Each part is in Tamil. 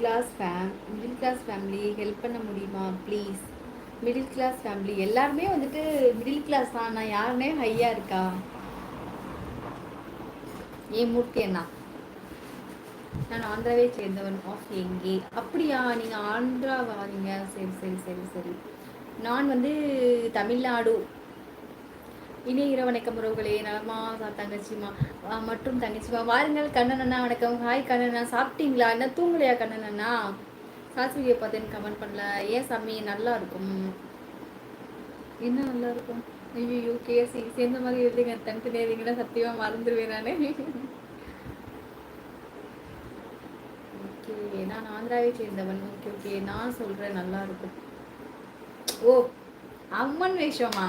மிடில் கிளாஸ் ஃபேமிலி ஹெல்ப் பண்ண முடியுமா ப்ளீஸ்? மிடில் கிளாஸ் ஃபேமிலி எல்லாருமே வந்துட்டு மிடில் கிளாஸ் தான். நான் யாருமே ஹையாக இருக்கா? ஏன் மூர்த்தி அண்ணா, நான் ஆந்திராவை சேர்ந்தவன். ஆஃப் எங்கே? அப்படியா, நீங்கள் ஆந்திராவா? நீங்கள் சரி சரி சரி சரி. நான் வந்து தமிழ்நாடு. இனிய இரவு வணக்கம் உறவுகளே. நலமா தங்கச்சிமா மற்றும் தங்கச்சிமா வாருங்கள். கண்ணன் அண்ணா வணக்கம். ஹாய் கண்ணன் அண்ணா, சாப்பிட்டீங்களா? என்ன தூங்கலையா கண்ணன் அண்ணா? சாஸ்திரியை பார்த்தேன்னு கமெண்ட் பண்ணல. ஏன் சாமி? நல்லா இருக்கும். என்ன நல்லா இருக்கும்? ஐயோ கேசி சேர்ந்த மாதிரி எழுதுங்க. தனித்தனியாக இருந்தீங்கன்னா சத்தியமாக மறந்துடுவேன் நான். ஓகே, நான் ஆந்திராவை சேர்ந்தவன். ஓகே ஓகே, நான் சொல்கிறேன் நல்லா இருக்கும். ஓ, அம்மன் வேஷமா?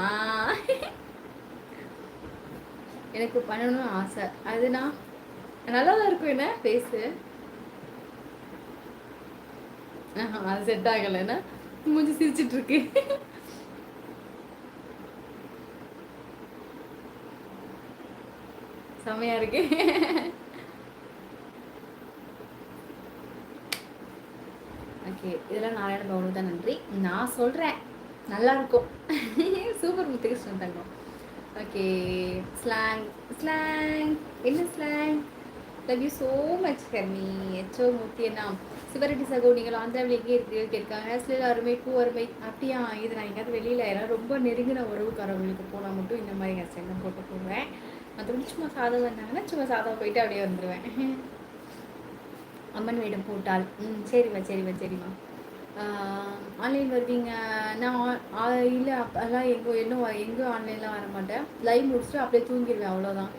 எனக்கு பண்ணணும்னு ஆசை. அதுனா நல்லா தான் இருக்கும். என்ன பேசு? அது செட் ஆகலைன்னா மூஞ்சி சிரிச்சிட்டு இருக்கு. செமையா இருக்கு. ஓகே, இதெல்லாம் நாராயண பவனு தான். நன்றி. நான் சொல்கிறேன் நல்லா இருக்கும். சூப்பர் முத்துகிருஷ்ணன் தங்கம். ஓகே, ஸ்லாங் ஸ்லாங் என்ன slang? Love you so much ஹர்மி. எச்சோ மூர்த்தி அண்ணா. சிவரெட்டி சகோ, நீங்கள் ஆந்திராவில் எங்கே இருக்கிறீர்கள் கேட்காங்க. ஹேர்ஸ்டைல் அருமை, பூ அருமை. அப்படியா? இது நான் எங்கேயாவது வெளியில் யாராவது ரொம்ப நெருங்கின உறவுக்காரவங்களுக்கு போனால் மட்டும் இந்த மாதிரி ஹேர்ஸ்டைல் தான் போட்டு போடுவேன். மற்றபடி சும்மா சாதம் வந்தாங்கன்னா சும்மா சாதம் போயிட்டு அப்படியே வந்துடுவேன். அம்மன் வேடம் போட்டால் சரிம்மா சரிம்மா சரிம்மா. ஆன்லைன் வருவீங்க? நான் இல்லை, அப்போல்லாம் எங்கே ஆன்லைன்லாம் வர மாட்டேன். லைவ் முடிச்சுட்டு அப்படியே தூங்கிடுவேன், அவ்வளோதான்.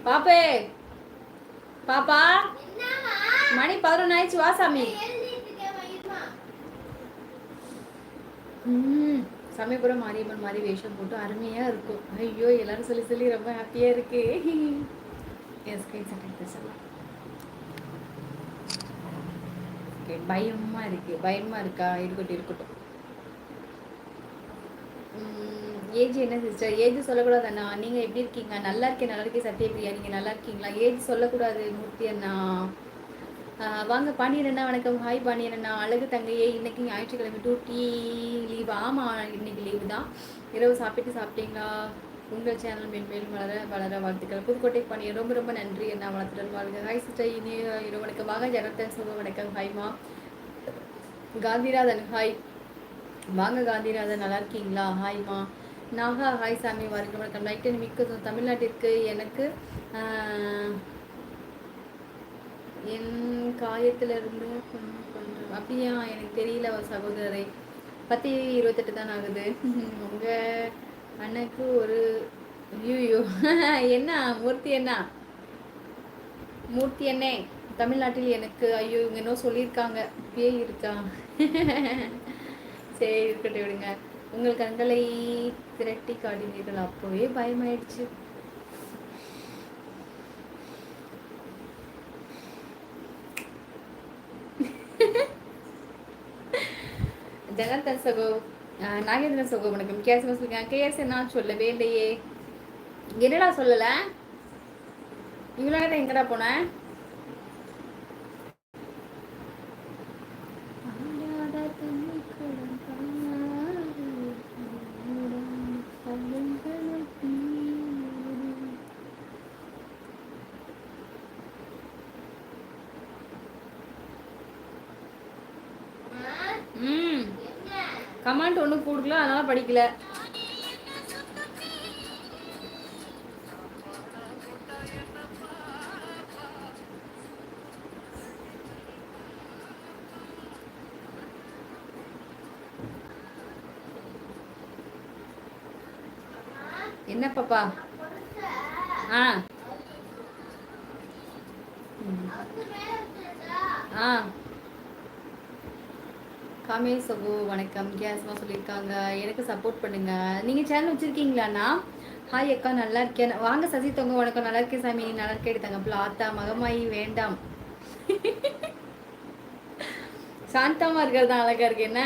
பாப்பே, பாப்பா மணி 11 ஆயிடுச்சு, வா சாமி. சமயபுரம் மாரியம்மன் மாதிரி வேஷம் போட்டு அருமையாக இருக்கும். ஐயோ, எல்லாரும் சொல்லி சொல்லி ரொம்ப ஹாப்பியாக இருக்கு. என் ஸ்க்ரீன்ஷாட் எடுத்து சொல்லலாம். ஓகே, பயமாக இருக்குது. பயமாக இருக்கா? இருக்கட்டும் இருக்கட்டும். ஏஜ் என்ன சிஸ்டர்? ஏஜ் சொல்லக்கூடாது அண்ணா. நீங்கள் எப்படி இருக்கீங்க? நல்லா இருக்கேன் நல்லா இருக்கேன். சத்யபிரியா, நீங்கள் நல்லா இருக்கீங்களா? ஏஜ் சொல்லக்கூடாது மூர்த்தி அண்ணா. வாங்க பாண்டியன் அண்ணா வணக்கம். ஹாய் பாண்டியன் அண்ணா. அழகு தங்கையே, இன்னைக்கு ஞாயிற்றுக்கிழமை டூட்டி லீவ். ஆமாம், இன்னைக்கு லீவு தான். இரவு சாப்பிட்டீங்களா? உங்கள் சேனல் மென்மேலும் வளர வளர வாழ்த்துக்கள். புதுக்கோட்டை பாண்டியன், ரொம்ப ரொம்ப நன்றி அண்ணா. வளர்த்துடன் வாழ்க. ஹாய் சிஸ்டர், இனிய இரவு வணக்கம். வாங்க ஜனத்தன் சுக வணக்கம். ஹாய்மா. காந்திராதன் ஹாய். வாங்க காந்திராதன், நல்லா இருக்கீங்களா? ஹாய்மா. நாகா ஹாய் சாமி, வாருங்க வணக்கம். நைட்டு மிக்க தமிழ்நாட்டிற்கு எனக்கு என் காயத்திலிருந்து கொஞ்சம் அப்படியா? எனக்கு தெரியல சகோதரரை. 10:28 தான் ஆகுது. உங்கள் அண்ணனுக்கு ஒரு ஐயோ என்ன மூர்த்தி அண்ணா? மூர்த்தி அண்ணே, தமிழ்நாட்டில் எனக்கு ஐயோ இவங்க இன்னும் சொல்லியிருக்காங்க. பேய் இருக்கா? சரி இருக்கட்டும், விடுங்க. உங்கள் கண்களை திரட்டி காட்டினீர்கள், அப்போவே பயமாயிடுச்சு. ஜனத்தன் சகோ, நாகேந்திரன் சகோ வணக்கம். கேஸ் சொல்லுங்க. கேஸ் நான் சொல்லவே இல்லையே. என்னடா சொல்லலை? இவ்வளோ நேரம் எங்கடா போனேன்? கமெண்ட் ஒன்றும் கொடுக்கல, அதனால படிக்கல. என்ன பாப்பா? காமேஷ் சகோ வணக்கம். கேஸ்மா சொல்லியிருக்காங்க, எனக்கு சப்போர்ட் பண்ணுங்க. நீங்கள் சேனல் வச்சுருக்கீங்களாண்ணா? ஹாய் அக்கா, நல்லா இருக்கேன். வாங்க சசி தொங்க வணக்கம். நல்லா இருக்கேன் சாமி, நல்லா இருக்கே எடுத்தாங்க. பிளாத்தா மகமாயி வேண்டாம். சாந்தமா இருக்கிறது தான் அழகா இருக்கு. என்ன